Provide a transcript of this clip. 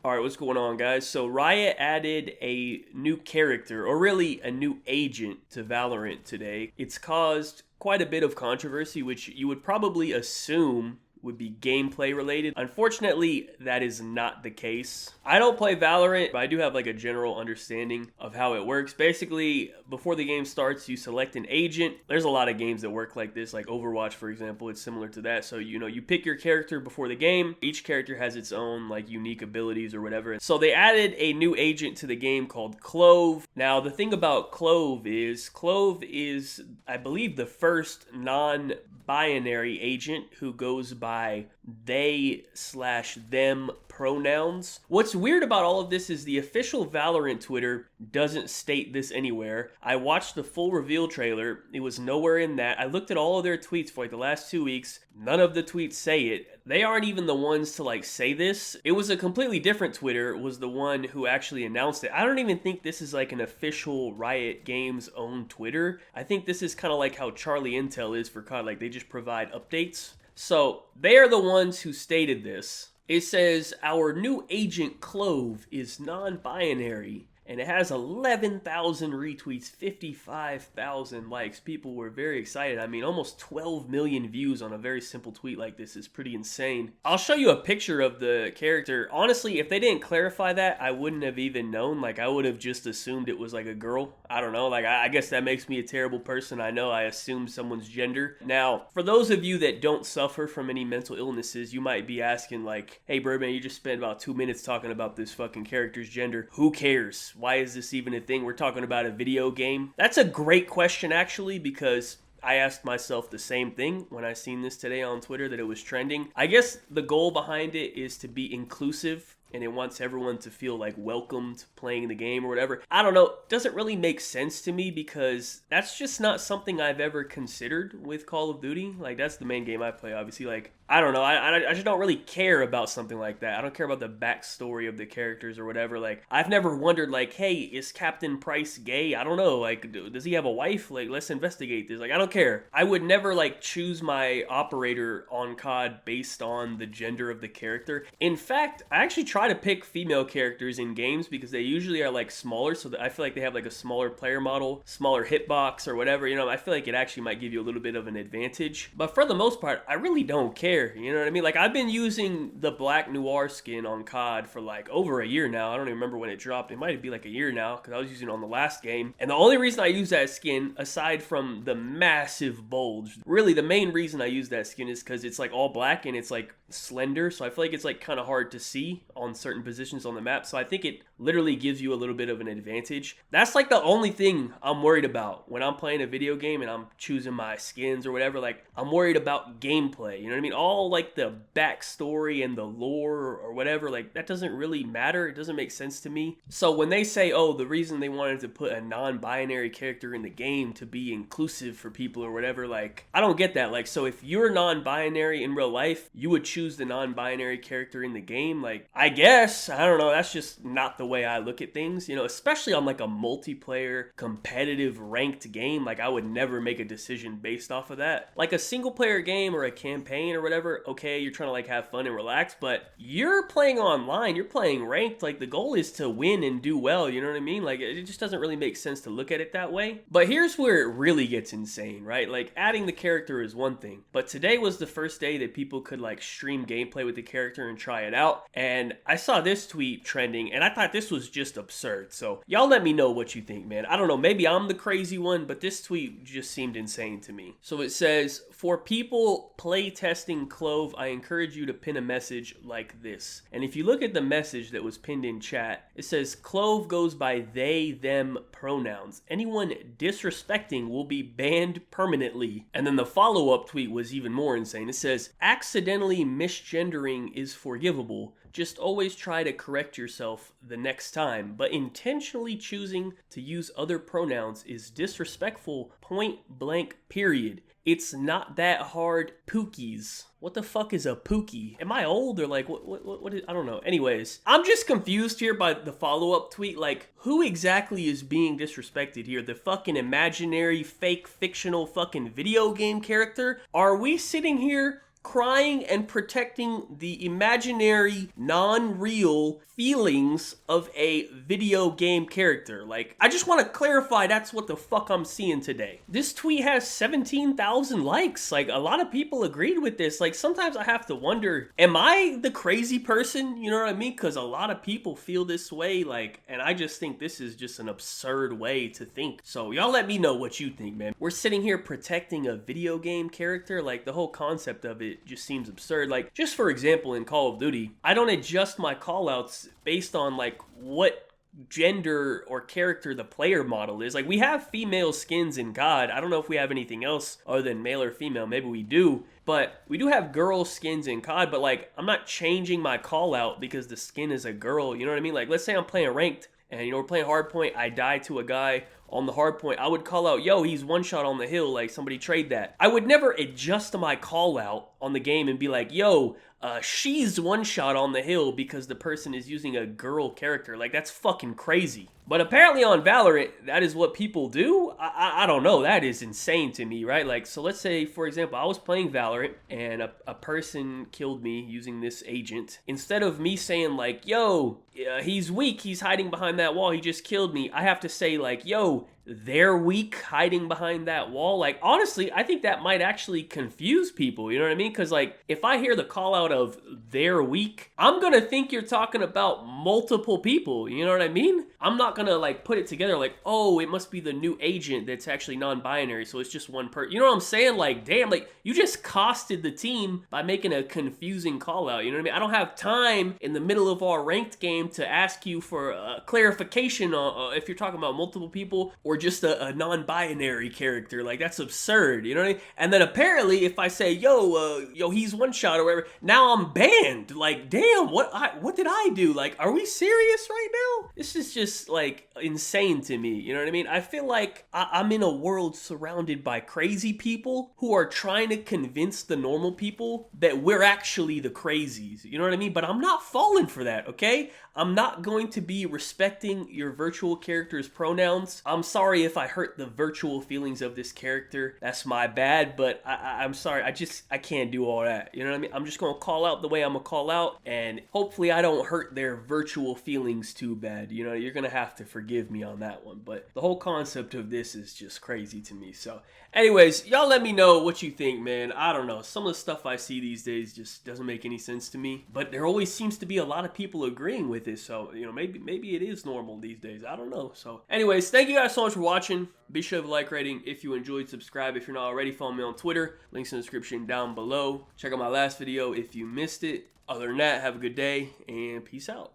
Alright, what's going on, guys? So, Riot added a new character, or really a new agent to Valorant today. It's caused quite a bit of controversy, which you would probably assume would be gameplay related. Unfortunately, that is not the case. I don't play Valorant, but I do have like a general understanding of how it works. Basically, before the game starts, you select an agent. There's a lot of games that work like this, like Overwatch, for example. It's similar to that. So, you pick your character before the game. Each character has its own like unique abilities or whatever. So they added a new agent to the game called Clove. Now, the thing about Clove is, I believe, the first non-binary agent who goes by they/them pronouns. What's weird about all of this is the official Valorant Twitter doesn't state this anywhere. I watched the full reveal trailer. It was nowhere in that. I looked at all of their tweets for like the last 2 weeks. None of the tweets say it. They aren't even the ones to like say this. It was a completely different Twitter was the one who actually announced it. I don't even think this is like an official Riot Games own Twitter. I think this is kind of like how Charlie Intel is for COD. Like they just provide updates. So they are the ones who stated this. It says, our new agent Clove is non-binary, and it has 11,000 retweets, 55,000 likes. People were very excited. I mean, almost 12 million views on a very simple tweet like this is pretty insane. I'll show you a picture of the character. Honestly, if they didn't clarify that, I wouldn't have even known. Like, I would have just assumed it was like a girl. I don't know. Like, I guess that makes me a terrible person. I know I assumed someone's gender. Now, for those of you that don't suffer from any mental illnesses, you might be asking like, hey, Birdman, you just spent about 2 minutes talking about this fucking character's gender. Who cares? Why is this even a thing? We're talking about a video game. That's a great question, actually, because I asked myself the same thing when I seen this today on Twitter that it was trending. I guess the goal behind it is to be inclusive, and it wants everyone to feel like welcomed playing the game or whatever. I don't know. It doesn't really make sense to me because that's just not something I've ever considered with Call of Duty. Like, that's the main game I play, obviously. Like, I don't know. I just don't really care about something like that. I don't care about the backstory of the characters or whatever. Like, I've never wondered, like, hey, is Captain Price gay? I don't know. Like, does he have a wife? Like, let's investigate this. Like, I don't care. I would never, like, choose my operator on COD based on the gender of the character. In fact, I actually try to pick female characters in games because they usually are like smaller, so that I feel like they have like a smaller player model, smaller hitbox or whatever. I feel like it actually might give you a little bit of an advantage. But for the most part, I really don't care. You know what I mean? Like, I've been using the Black Noir skin on COD for like over a year now. I don't even remember when it dropped. It might be like a year now because I was using it on the last game. And the only reason I use that skin, aside from the massive bulge, really the main reason I use that skin is because it's like all black and it's like slender, so I feel like it's like kind of hard to see on certain positions on the map. So I think it literally gives you a little bit of an advantage. That's like the only thing I'm worried about when I'm playing a video game and I'm choosing my skins or whatever. Like, I'm worried about gameplay, you know what I mean? All like the backstory and the lore or whatever, like that doesn't really matter. It doesn't make sense to me. So when they say, oh, the reason they wanted to put a non-binary character in the game to be inclusive for people or whatever, like, I don't get that. Like, so if you're non-binary in real life, you would choose the non-binary character in the game. Like, I guess, I don't know, that's just not the way I look at things, especially on like a multiplayer competitive ranked game. Like, I would never make a decision based off of that. Like a single player game or a campaign or whatever, okay, you're trying to like have fun and relax, but you're playing online, you're playing ranked. Like, the goal is to win and do well, you know what I mean? Like, it just doesn't really make sense to look at it that way. But here's where it really gets insane, right? Like, adding the character is one thing, but today was the first day that people could like stream gameplay with the character and try it out. And I saw this tweet trending and I thought this was just absurd. So y'all let me know what you think, man. I don't know, maybe I'm the crazy one, but this tweet just seemed insane to me. So it says, for people play testing Clove, I encourage you to pin a message like this. And if you look at the message that was pinned in chat, it says Clove goes by they, them pronouns. Anyone disrespecting will be banned permanently. And then the follow-up tweet was even more insane. It says, accidentally misgendering is forgivable. Just always try to correct yourself the next time, but intentionally choosing to use other pronouns is disrespectful, point blank, period. It's not that hard, pookies. What the fuck is a pookie? Am I old or like what is, I don't know. Anyways, I'm just confused here by the follow-up tweet. Like, who exactly is being disrespected here? The fucking imaginary, fake, fictional fucking video game character? Are we sitting here crying and protecting the imaginary, non-real feelings of a video game character. Like, I just want to clarify that's what the fuck I'm seeing today. This tweet has 17,000 likes. Like, a lot of people agreed with this. Like, sometimes I have to wonder, am I the crazy person? You know what I mean? Because a lot of people feel this way, like, and I just think this is just an absurd way to think. So y'all let me know what you think, man. We're sitting here protecting a video game character. Like, the whole concept of it just seems absurd. Like, just for example, in Call of Duty, I don't adjust my callouts based on like what gender or character the player model is. Like, we have female skins in COD. I don't know if we have anything else other than male or female. Maybe we do. But we do have girl skins in COD, but like, I'm not changing my call out because the skin is a girl. You know what I mean? Like, let's say I'm playing ranked and, you know, we're playing hardpoint. I die to a guy on the hardpoint. I would call out, yo, he's one shot on the hill. Like, somebody trade that. I would never adjust my call out on the game and be like, yo, she's one shot on the hill because the person is using a girl character. Like, that's fucking crazy. But apparently on Valorant, that is what people do. I don't know. That is insane to me, right? Like, so let's say, for example, I was playing Valorant and a person killed me using this agent. Instead of me saying like, yo, he's weak, he's hiding behind that wall, he just killed me, I have to say like, yo, they're weak hiding behind that wall. Like, honestly, I think that might actually confuse people. You know what I mean? Because like, if I hear the call out of they're weak, I'm gonna think you're talking about multiple people. You know what I mean? I'm not gonna like put it together like, oh, it must be the new agent that's actually non-binary, so it's just one person. You know what I'm saying? Like, damn, like, you just costed the team by making a confusing call out. You know what I mean? I don't have time in the middle of our ranked game to ask you for clarification on if you're talking about multiple people or just a non-binary character. Like, that's absurd. You know what I mean? And then apparently if I say, yo, he's one shot or whatever, now I'm banned. Like, damn, what did I do? Like, are we serious right now? This is just like insane to me. You know what I mean? I feel like I'm in a world surrounded by crazy people who are trying to convince the normal people that we're actually the crazies. You know what I mean? But I'm not falling for that, okay? I'm not going to be respecting your virtual character's pronouns. I'm sorry if I hurt the virtual feelings of this character. That's my bad, but I'm sorry. I can't do all that. You know what I mean? I'm just going to call out the way I'm going to call out, and hopefully I don't hurt their virtual feelings too bad. You know, you're going to have to forgive me on that one, but the whole concept of this is just crazy to me. So anyways, y'all let me know what you think, man. I don't know. Some of the stuff I see these days just doesn't make any sense to me, but there always seems to be a lot of people agreeing with it. So, you know, maybe it is normal these days. I don't know. So anyways, thank you guys so much for watching. Be sure to like, rating if you enjoyed, subscribe if you're not already, follow me on Twitter, links in the description down below. Check out my last video if you missed it. Other than that, have a good day and peace out.